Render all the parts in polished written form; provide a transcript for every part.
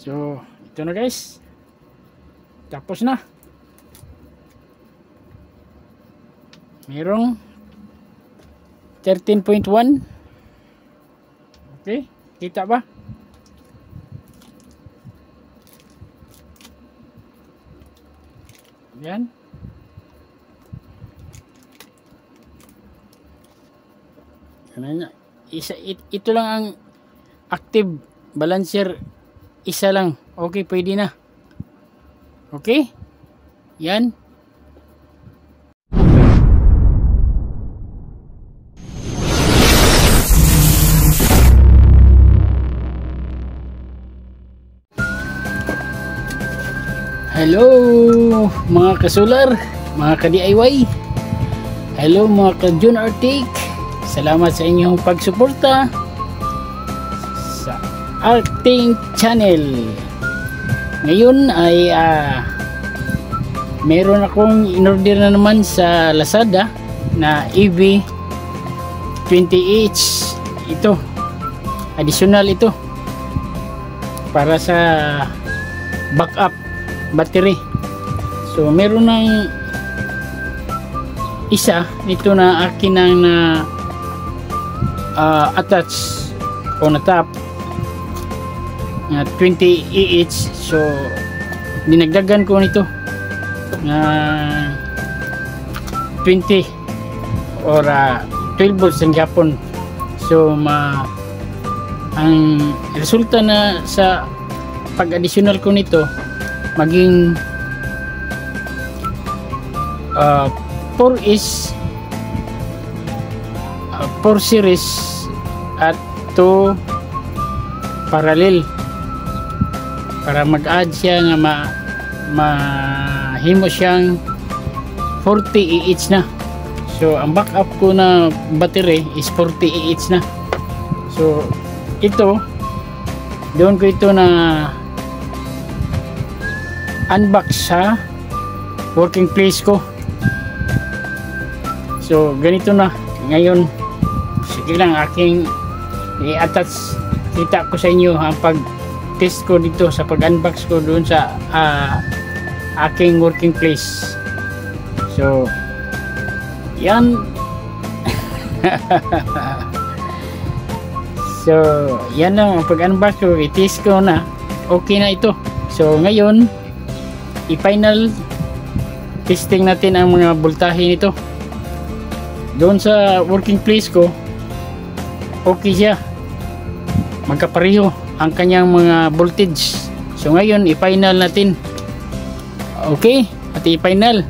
So ito na guys, tapos na. Merong 13.1. Okay, kita ba? Yan. Ito lang ang active balancer, isa lang. Okay, pwede na. Okay? Yan. Hello mga kasular, mga ka-DIY. Hello mga ka-June Arctic. Salamat sa inyong pagsuporta sa Arctic Channel. Ngayon ay meron akong in-order na naman sa Lazada na EV20H. Ito, additional ito para sa backup battery. So meron ng isa nito na akin ang na attach o na tap na 20Ah. So dinagdagan ko nito na 20 or 12 volts ang gapon. So ang resulta na sa pag-additional ko nito maging 4 series at 2 parallel para mag-add siya nga mahimo siyang 40Ah na. So ang backup ko na battery is 40Ah na. So ito doon ko ito na unbox sa working place ko. So ganito na ngayon. Sige lang aking i-attach, kita ko sa inyo ang pag test ko dito sa pag unbox ko doon sa aking working place. So yan. So yan lang ang pag unbox ko, i-test ko na okay na ito. So ngayon i-final testing natin ang mga voltahe nito. Doon sa working place ko okay siya, magkapareho ang kanyang mga voltage. So ngayon i-final natin. Okay, at i-final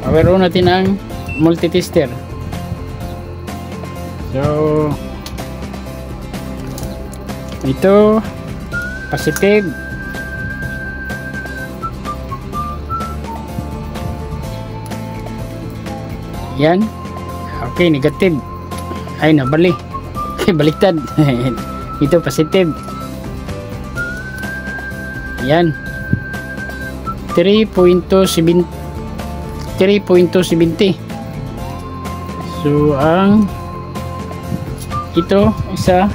power on natin ang multitester. So ito positive, yan. Okay, negative, ay nabali. Okay, baliktad. Ito positive, yan 3.270. So ang ito isa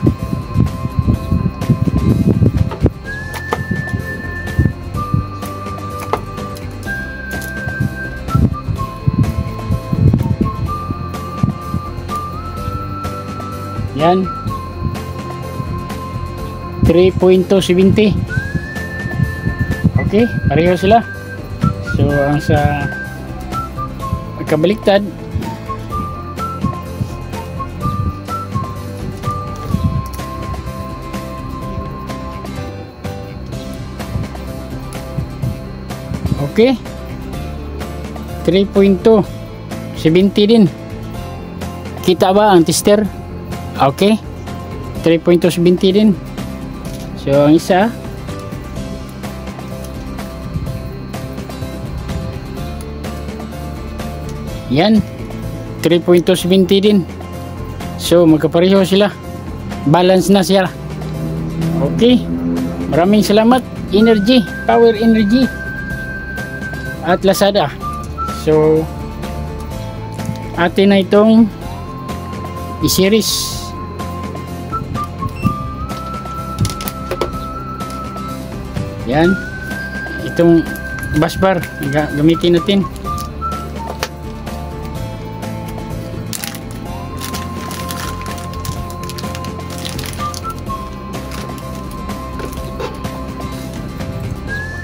yan 3.270. Okay, pareho sila. So ang sa magkabaliktad okay 3.270 din. Kita ba ang tester? Okay, 3.270 din. So ang isa yan 3.270 din. So magkapareho sila, balance na siya. Okay, maraming salamat Energy, Power Energy at Lazada. So atin na itong i-series Yan. Itong bus bar gamitin natin.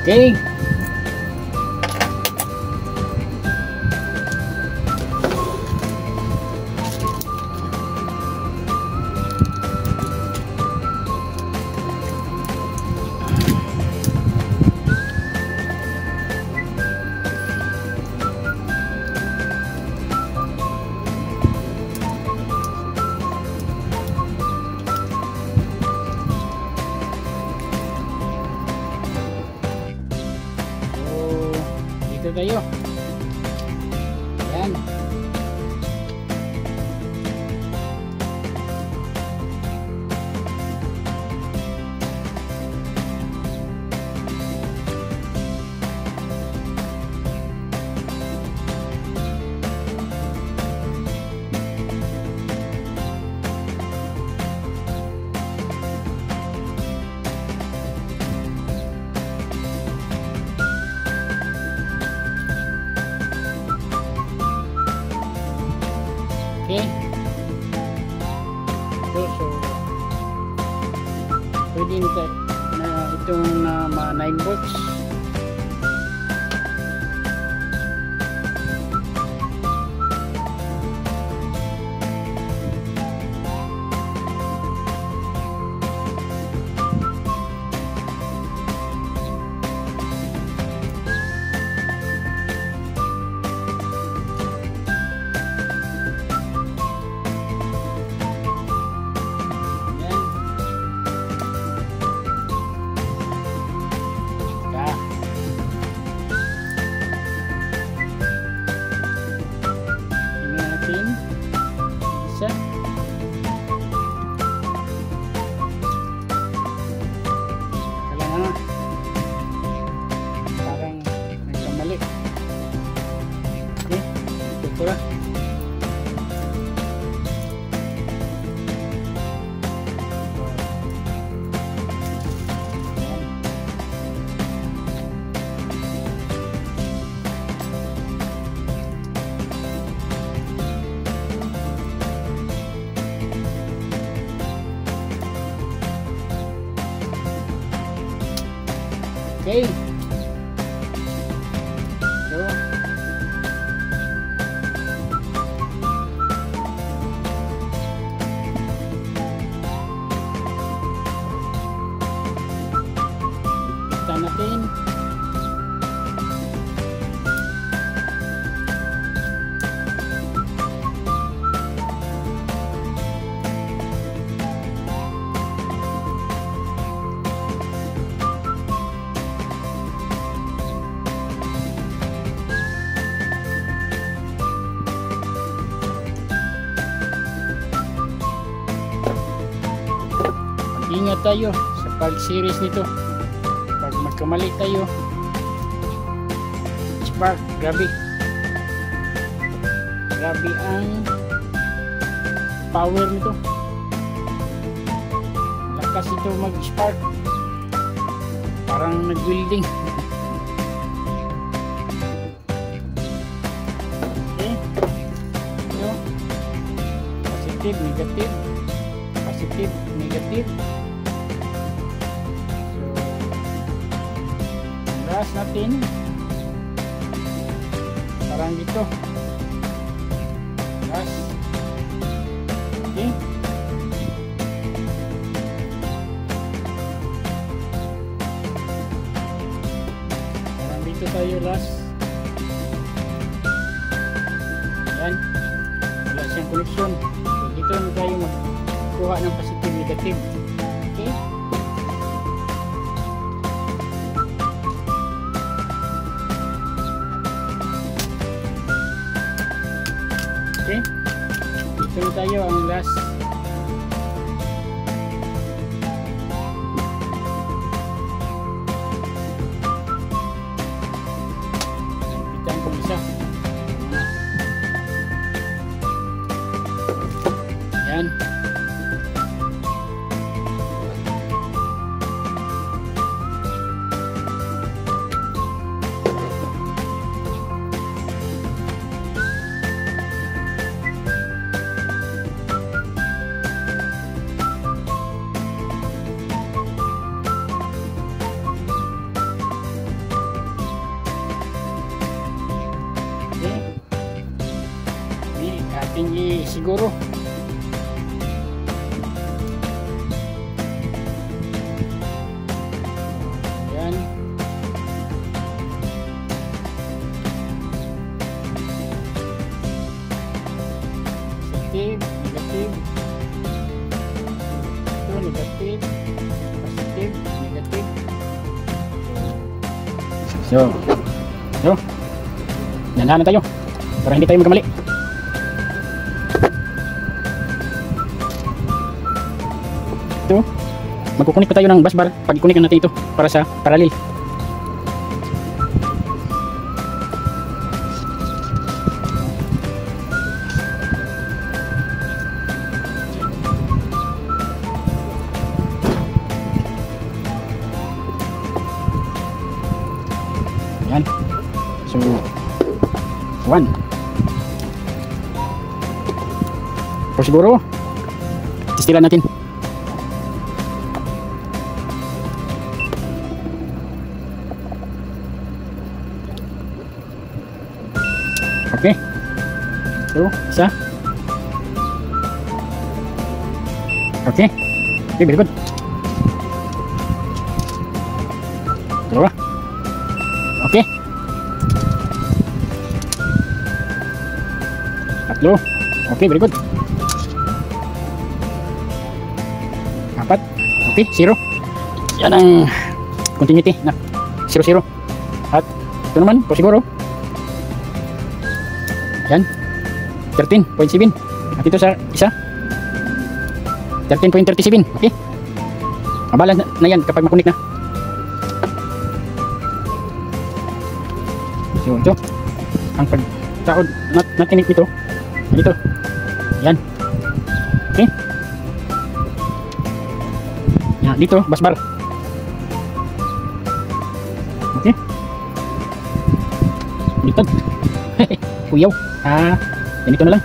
Okay. Dito tayo. Yan. Okay. So pwede nito na itong mga 9 volts. Isa. Kailangan parang may kamali. Okay, ito pula. Okay. So, kita natin. Ingat tayo sa pag-series nito. Pag magkamali tayo, spark, grabe ang power nito. Lakas ito mag-spark, parang nag-welding. Okay, so positive, negative, positive, negative. Gas natin parang dito, gas. Okay, parang dito tayo last. Yan, wala siyang connection, so dito na tayo magkuha ng positive, negative. Okay. Okay, dito na tayo ang last. Pitan ko isa. Yan. siguro. Yan. Positive, negative. Ito, negative. Positive, negative. So, dandahan tayo para hindi tayo magkamali. Ito, magkukunik pa tayo ng bus bar. Pag ikunikan natin ito para sa parallel. Yan. So, 1. Por siguro, testilan natin. Okay. So, isa. Okay. Okay, very good. Dalawa. Okay. Tatlo. Okay, very good. 4. Okay, 0. Yan ang continuity na 0, 0. At ito naman, po siguro. Yan. 13.7. At ito sa isa. 13.37. Okay. Mabalan na yan kapag makunik na. So, ito ang pagtaod natin ito dito. Yan. Okay. Yan, dito bus bar. Okay. Dito. Kuyaw. Ganito na lang.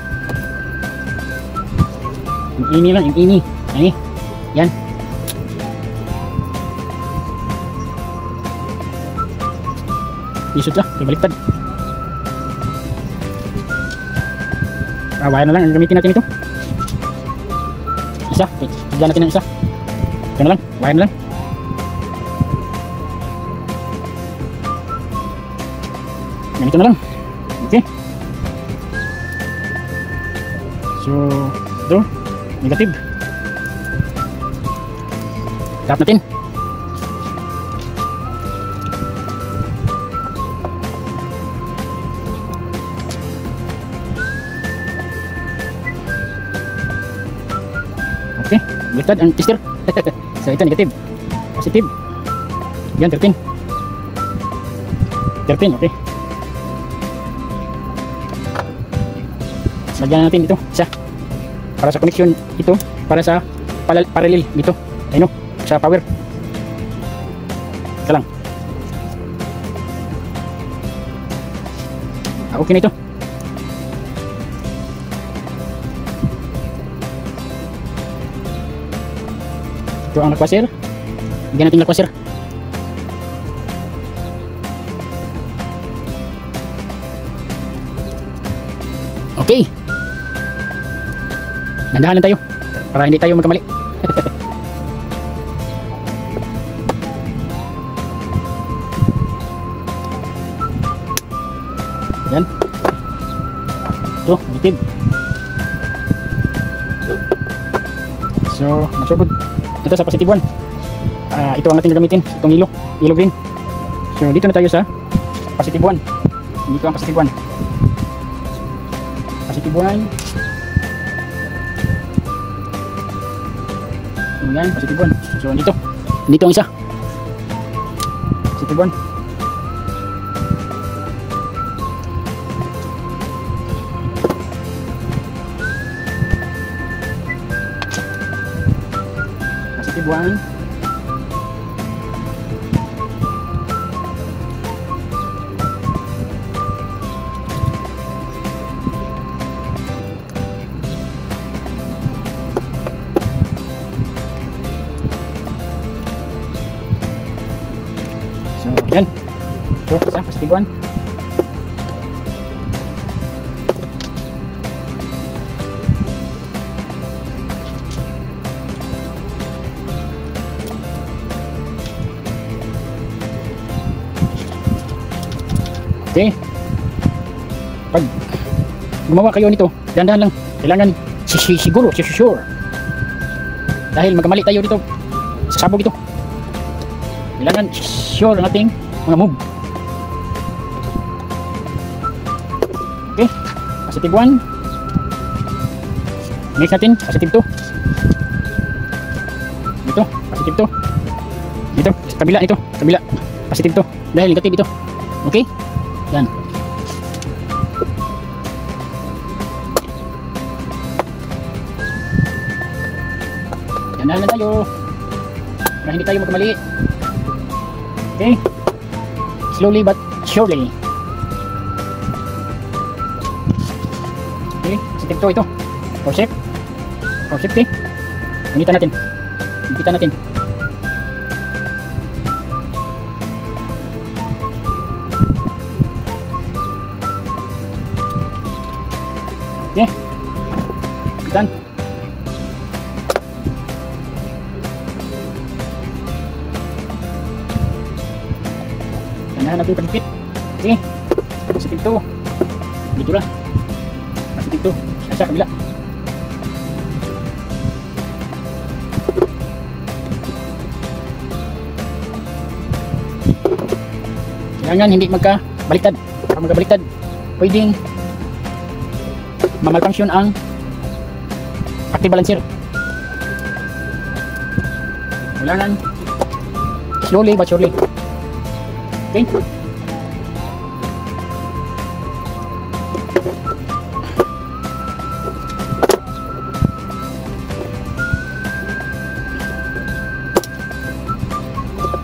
Yung ini lang, yung ini. Ay, yan. Isot siya, baliktad. Wire na lang ang gamitin natin ito. Isa, bigyan natin ng isa. Ito na lang, wire na lang. Ganito na lang. Okay. So, ito, negative. Tap natin. Okay, baliktad ang tester. So ito negative, positive. Yan 13. 13, okay. Lagyan natin ito isa para sa connection, ito para sa parallel dito. Ayun, sa power. Ito lang. Okay na ito. Ito ang lakwasir. Bigyan natin lakwasir. Okay. Nandahan lang tayo para hindi tayo magkamali. Yan. Ito, negative. So, nasugod. Ito sa positive 1. Ito ang ating gagamitin, itong yellow green. So dito na tayo sa positive 1. Dito ang positive 1. Positive 1. Yan, positive 1. So dito ang isa. Positive 1. Positive 1. Yan. So, isa, positive 1. Okay. Pag gumawa kayo nito, dahan-dahan lang. Kailangan siguro, sure. Dahil magkamali tayo dito, sasabog ito. Kailangan sure ang ating mga move. Okay. Positive 1. Next natin, positive 2. Dito, positive 2. Dito, sa kabila ito, kabila. Positive 2. Dahil negative ito. Okay? Yan. Yan na tayo. Para hindi tayo magkamali. Okay? Slowly but surely. Okay? Positive 2 ito. For safety. Initan natin. Okay. Done. Tanahan natin yung pagkikit. Okay. Positive 2. Dito lang. Positive 2. Nasa kabila. Kailangan hindi magkabaliktad. Kapag magkabaliktad, pwedeng mamalfunction ang active balancer. Kailangan slowly but surely. Okay?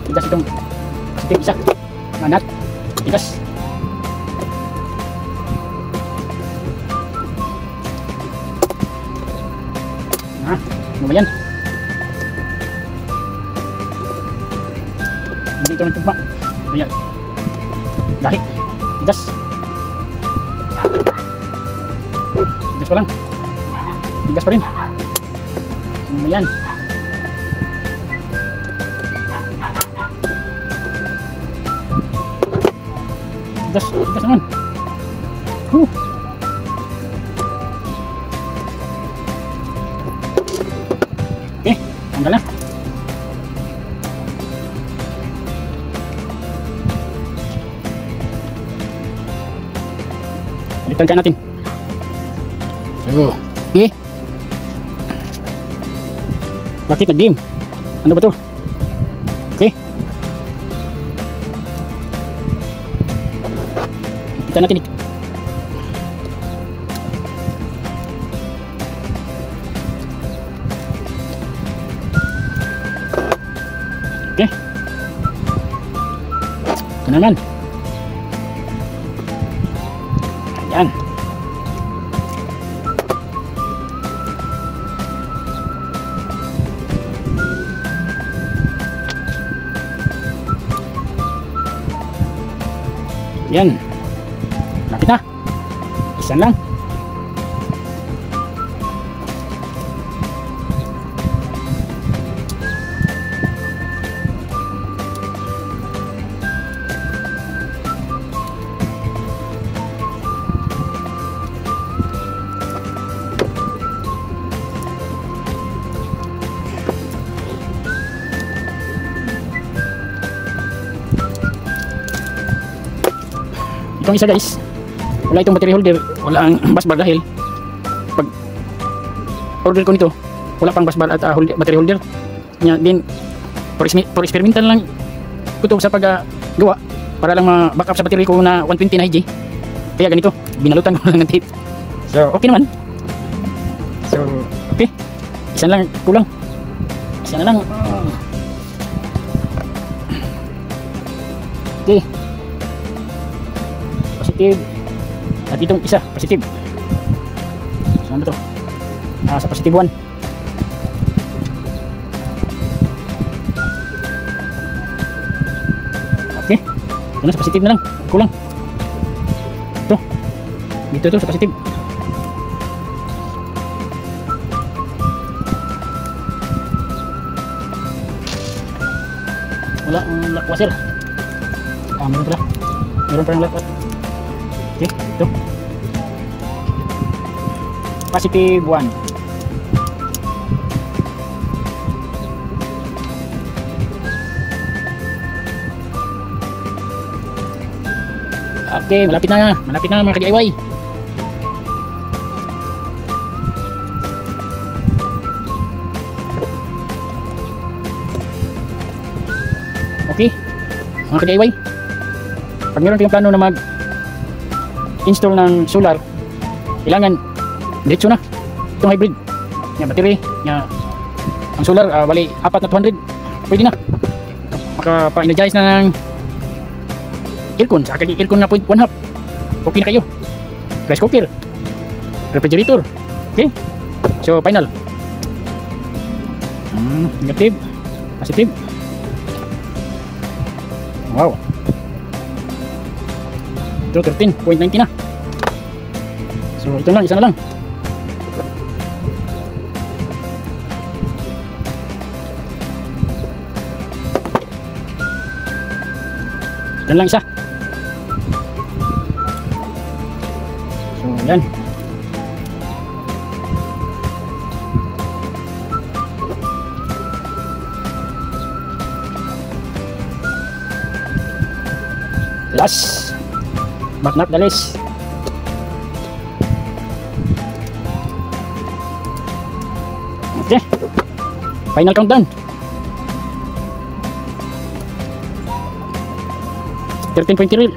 Tigas itong positive isa. Manat. Tigas. Ano ba yan? Hindi ito nagtugma. Ayan. Dahil. Tigas. Tigas pa lang. Tigas pa rin. Ano ba yan? Tigas naman. Okay, tanggal na. Balikan ka natin. So, okay. Bakit nag-game? Ano ba to? Okay. Kita natin ito. Okay. Ito naman. Ayan. Ayan. Lapit na. Isan lang. Itong isa guys, wala itong battery holder, wala ang bus bar dahil pag order ko nito, wala pang bus bar at battery holder. Din for experimental lang ito sa paggawa para lang ma-backup sa battery ko na 120 na IG. Kaya ganito, binalutan ko lang ng tape. So okay naman. So okay, isa lang kulang. Isa na lang. Okay. Positive. At itong isa, positive. Saan ba ito? Sa positive 1. Okay. Ito na sa positive na lang. Kulang. Ito. Dito ito sa positive. Wala ang lakwaser. Meron pala. Meron pa ng lakwas. Okay, ito. Positive 1. Okay, malapit na mga ka-DIY. Okay, mga ka-DIY, pag meron kayong plano na mag-install ng solar, kailangan diretso na itong hybrid yung battery yung ang solar, bali 4 na 200, pwede na makapa-energize na ng aircon, saka aircon na 1/2, okay na kayo. Rice cooker, refrigerator. Okay, so final. Negative, positive. Wow, ito 13.90 na. So ito lang, isa na lang. Ito lang isa. So yan. Last but not the least, okay, final countdown. 13.30.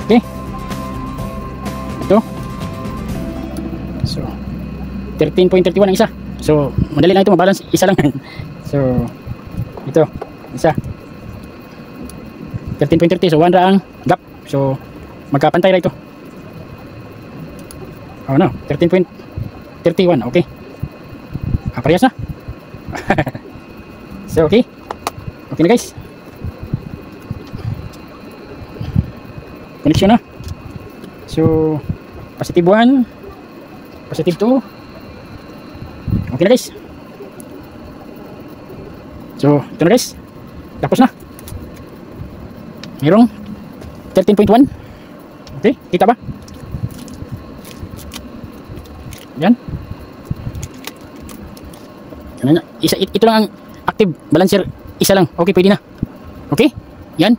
Okay, ito, so 13.31 ang isa. So madali lang ito mabalance, isa lang. So ito isa 13.30, so 1 ang gap, so magkapantay na ito. Oh no, 13.31. okay, parehas na. So okay na guys, connection na. So positive 1, positive 2, okay na guys. So ito na guys, tapos na. Mayroong 13.1. Okay, kita ba? Yan. Isa, ito lang ang active balancer, isa lang. Okay, pwede na. Okay, yan.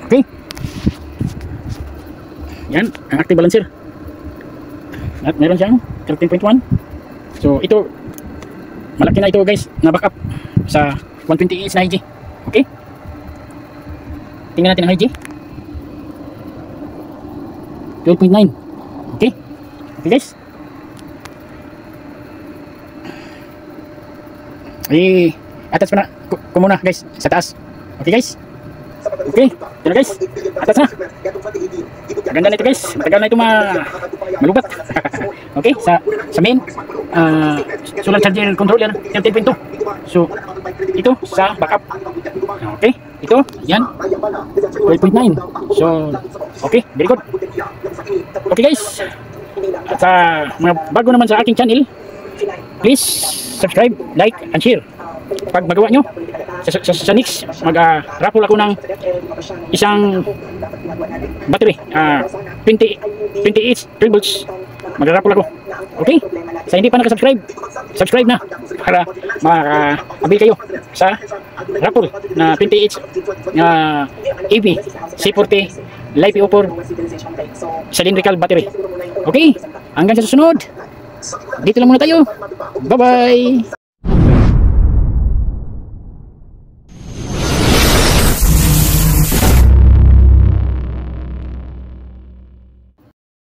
Okay, yan ang active balancer. At meron siyang 13.1. So ito, malaki na ito guys, na backup sa 120 inch na IG. Okay, tingnan natin ang IG. 12.9. okay, guys, attach pa na ko muna guys sa taas. Okay guys, okay, ito na guys, attach na. Maganda na ito guys, matagal na ito malubat. Okay, sa main solar charger controller 13.2. so ito sa backup. Okay, ito yan 12.9. so okay, very good. Okay guys, at sa mga bago naman sa aking channel, please subscribe, like, and share. Pag magawa nyo sa next, mag-raffle ako ng isang battery, 28 3 volts, mag-raffle ako. Okay, sa hindi pa nakasubscribe, subscribe na para maka-avail kayo sa raffle na 28 EV C40 LiPo4 cylindrical battery. Okay, hanggang sa susunod, dito lang muna tayo. Bye bye.